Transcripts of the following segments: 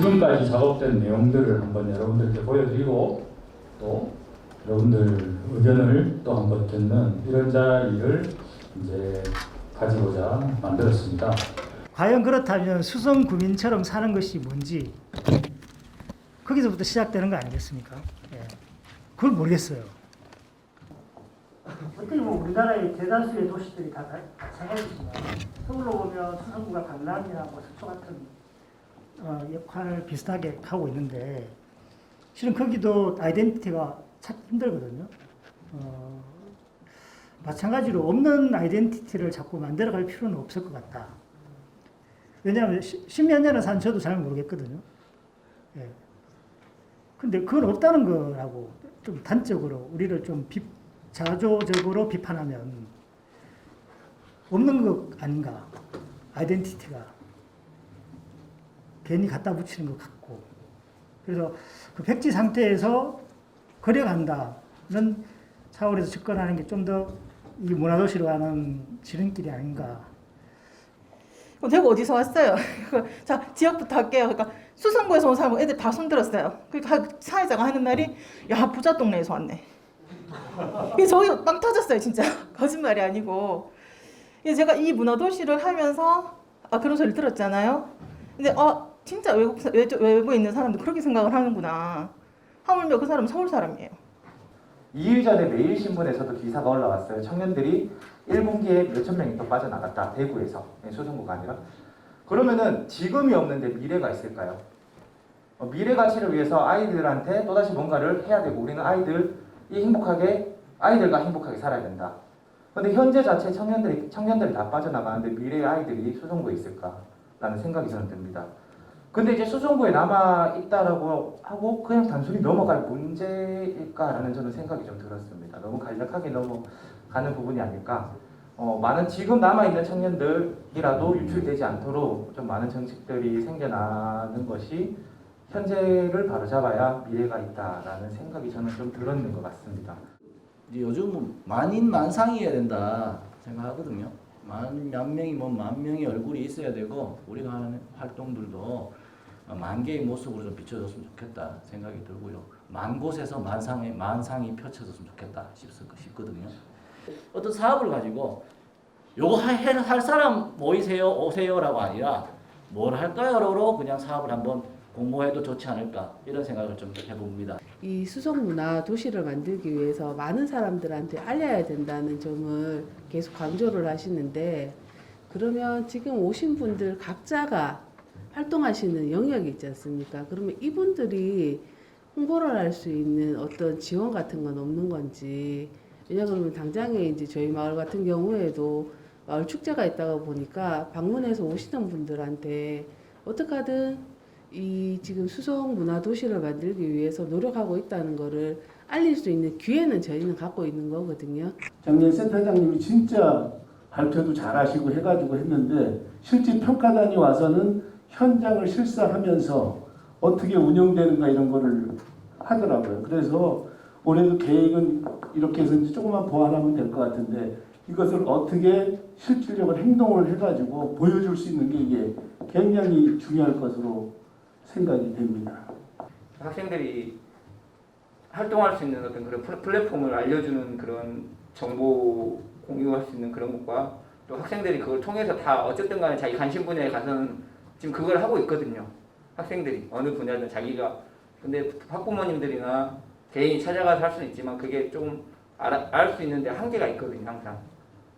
지금까지 작업된 내용들을 한번 여러분들께 보여드리고 또 여러분들 의견을 또 한번 듣는 이런 자리를 이제 가지고자 만들었습니다. 과연 그렇다면 수성구민처럼 사는 것이 뭔지 거기서부터 시작되는 거 아니겠습니까? 예. 그걸 모르겠어요. 어떻게 보면 우리나라의 대다수의 도시들이 다 마찬가지지만 서울로 보면 수성구가 강남이나 뭐 서초 같은 역할을 비슷하게 하고 있는데 실은 거기도 아이덴티티가 찾기 힘들거든요. 마찬가지로 없는 아이덴티티를 자꾸 만들어갈 필요는 없을 것 같다. 왜냐하면 십몇 년을 산 저도 잘 모르겠거든요. 예. 근데 그건 없다는 거라고 좀 단적으로 우리를 좀 자조적으로 비판하면 없는 것 아닌가. 아이덴티티가 괜히 갖다 붙이는 것 같고. 그래서 그 백지 상태에서 그려간다는 차원에서 접근하는 게 좀 더 이 문화도시로 가는 지름길이 아닌가. 대구 어디서 왔어요? 자, 지역부터 할게요. 그러니까 수성구에서 온 사람은 애들 다 손들었어요. 그러니까 사회자가 하는 말이 야, 부자 동네에서 왔네. 이게 저희 빵 터졌어요, 진짜. 거짓말이 아니고. 제가 이 문화도시를 하면서 그런 소리를 들었잖아요. 근데 진짜 외부에 있는 사람도 그렇게 생각을 하는구나. 하물며 그 사람은 서울 사람이에요. 2일 전에 매일신문에서도 기사가 올라왔어요. 청년들이 1분기에 몇천 명이 더 빠져나갔다. 대구에서. 수성구가 아니라. 그러면은 지금이 없는데 미래가 있을까요? 미래 가치를 위해서 아이들한테 또다시 뭔가를 해야 되고 우리는 아이들과 행복하게 살아야 된다. 근데 현재 자체 청년들이 다 빠져나가는데 미래의 아이들이 수성구에 있을까라는 생각이 저는 듭니다. 근데 이제 수성구에 남아있다라고 하고 그냥 단순히 넘어갈 문제일까라는 저는 생각이 좀 들었습니다. 너무 간략하게 넘어가는 부분이 아닐까. 많은 지금 남아있는 청년들이라도 유출되지 않도록 좀 많은 정책들이 생겨나는 것이 현재를 바로잡아야 미래가 있다라는 생각이 저는 좀 들었는 것 같습니다. 요즘 만인만상이어야 된다 생각하거든요. 만 명이 만 명의 얼굴이 있어야 되고 우리가 하는 활동들도 만 개의 모습으로 좀 비춰졌으면 좋겠다 생각이 들고요. 만 곳에서 만상이 펼쳐졌으면 좋겠다 싶거든요. 어떤 사업을 가지고 요거 할 사람 모이세요 오세요라고 아니라 뭘 할까요로 그냥 사업을 한번 공모해도 좋지 않을까 이런 생각을 좀 해봅니다. 이 수성문화 도시를 만들기 위해서 많은 사람들한테 알려야 된다는 점을 계속 강조를 하시는데 그러면 지금 오신 분들 각자가 활동하시는 영역이 있지 않습니까? 그러면 이분들이 홍보를 할 수 있는 어떤 지원 같은 건 없는 건지 왜냐하면 당장에 이제 저희 마을 같은 경우에도 마을 축제가 있다가 보니까 방문해서 오시는 분들한테 어떻게 하든 이 지금 수성 문화 도시를 만들기 위해서 노력하고 있다는 거를 알릴 수 있는 기회는 저희는 갖고 있는 거거든요. 작년 센터장님이 진짜 발표도 잘하시고 해가지고 했는데 실제 평가단이 와서는 현장을 실사하면서 어떻게 운영되는가 이런 거를 하더라고요. 그래서 올해도 계획은 이렇게 해서 이제 조금만 보완하면 될 것 같은데 이것을 어떻게 실질적으로 행동을 해가지고 보여줄 수 있는 게 이게 굉장히 중요할 것으로 생각이 됩니다. 학생들이 활동할 수 있는 어떤 그런 플랫폼을 알려주는 그런 정보 공유할 수 있는 그런 것과 또 학생들이 그걸 통해서 다 어쨌든 간에 자기 관심 분야에 가서는 지금 그걸 하고 있거든요. 학생들이 어느 분야든 자기가 근데 학부모님들이나 개인이 찾아가서 할 수는 있지만 그게 조금 알 수 있는데 한계가 있거든요, 항상.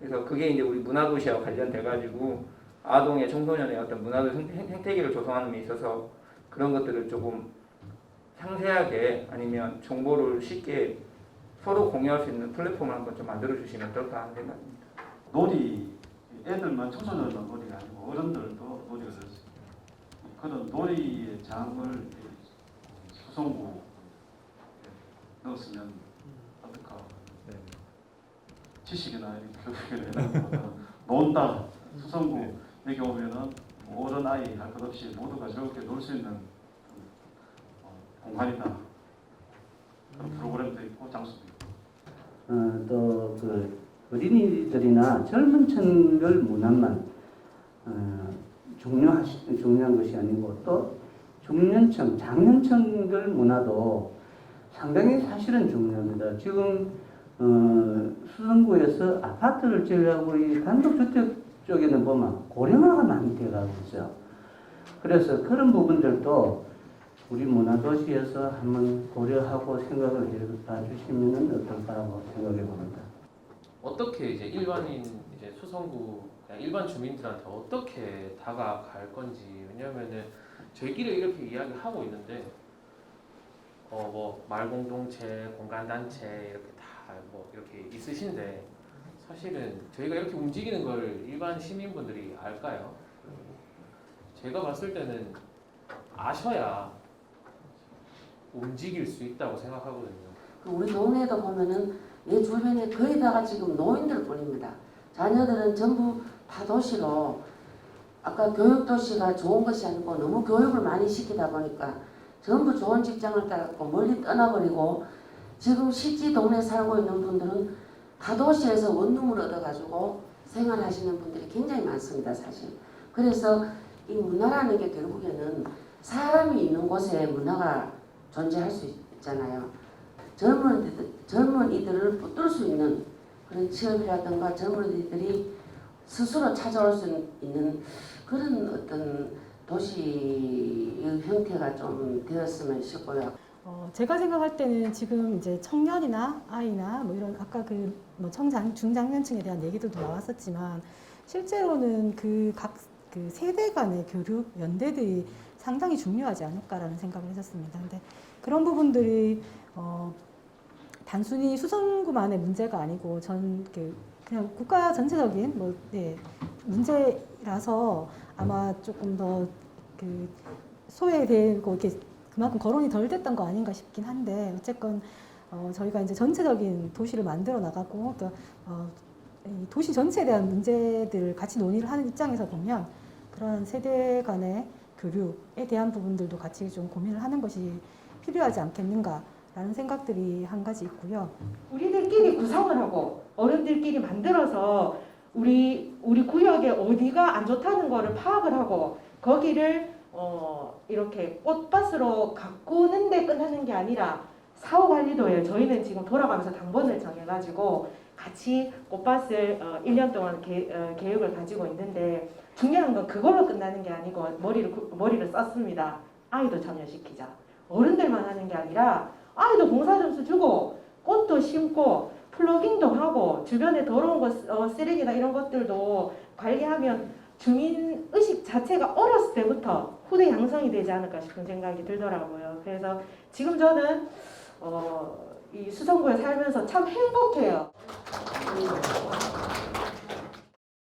그래서 그게 이제 우리 문화도시와 관련돼가지고 아동의 청소년의 어떤 문화도시 생태계를 조성하는 데 있어서 그런 것들을 조금 상세하게 아니면 정보를 쉽게 서로 공유할 수 있는 플랫폼을 한번 좀 만들어 주시면 어떨까 하는 생각입니다. 놀이, 애들만 청소년만 놀이가 아니고 어른들도 놀이가 될 수 있습니다. 그런 놀이의 장을 수성구에 넣었으면 어떨까? 지식이나 교육이나 논다 수성구 여기 오면은 어른 아이 할 것 없이 모두가 즐겁게 놀 수 있는 공간이다. 그런 프로그램도 있고 장소도 있고. 또 그 어린이들이나 젊은 층을 문화만 중요한 것이 아니고 또 중년층, 장년층들 문화도 상당히 사실은 중요합니다. 지금 수성구에서 아파트를 지으려고 이 단독주택 쪽에는 보면 고령화가 많이 돼가고 있어요. 그래서 그런 부분들도 우리 문화도시에서 한번 고려하고 생각을 해봐주시면 어떨까라고 생각해 봅니다. 어떻게 이제 일반인 이제 수성구 그냥 일반 주민들한테 어떻게 다가갈 건지. 왜냐면은 저희끼리 이렇게 이야기를 하고 있는데 뭐 말공동체, 공간단체 이렇게 다 뭐 이렇게 있으신데 사실은 저희가 이렇게 움직이는 걸 일반 시민분들이 알까요? 제가 봤을 때는 아셔야 움직일 수 있다고 생각하거든요. 우리 동네에도 보면은 내 주변에 거의 다가 지금 노인들 뿐입니다. 자녀들은 전부 다 도시로, 아까 교육도시가 좋은 것이 아니고 너무 교육을 많이 시키다 보니까 전부 좋은 직장을 따갖고 멀리 떠나버리고, 지금 실지 동네에 살고 있는 분들은 다 도시에서 원룸을 얻어가지고 생활하시는 분들이 굉장히 많습니다, 사실. 그래서 이 문화라는 게 결국에는 사람이 있는 곳에 문화가 존재할 수 있잖아요. 젊은이들을 붙들 수 있는 그런 취업이라든가 젊은이들이 스스로 찾아올 수 있는 그런 어떤 도시의 형태가 좀 되었으면 싶고요. 제가 생각할 때는 지금 이제 청년이나 아이나 뭐 이런 아까 그 뭐 중장년층에 대한 얘기들도 나왔었지만 실제로는 그 각 그 세대 간의 교류 연대들이 상당히 중요하지 않을까라는 생각을 했었습니다. 근데 그런 부분들이 단순히 수성구만의 문제가 아니고 그냥 국가 전체적인 문제라서 아마 조금 더 그 소외되고 이렇게 그만큼 거론이 덜 됐던 거 아닌가 싶긴 한데, 어쨌건 저희가 이제 전체적인 도시를 만들어 나가고 또 이 도시 전체에 대한 문제들을 같이 논의를 하는 입장에서 보면 그런 세대 간의 교류에 대한 부분들도 같이 좀 고민을 하는 것이 필요하지 않겠는가라는 생각들이 한 가지 있고요. 우리들끼리 구상을 하고 어른들끼리 만들어서 우리 구역에 어디가 안 좋다는 거를 파악을 하고 거기를 이렇게 꽃밭으로 가꾸는 데 끝나는 게 아니라 사후 관리도 해요. 저희는 지금 돌아가면서 당번을 정해가지고 같이 꽃밭을 1년 동안 계획을 가지고 있는데, 중요한 건 그걸로 끝나는 게 아니고 머리를 썼습니다. 아이도 참여시키자. 어른들만 하는 게 아니라 아이도 봉사 점수 주고 꽃도 심고 플로깅도 하고 주변에 더러운 거 쓰레기나 이런 것들도 관리하면 주민의식 자체가 어렸을 때부터 후대 양성이 되지 않을까 싶은 생각이 들더라고요. 그래서 지금 저는 이 수성구에 살면서 참 행복해요.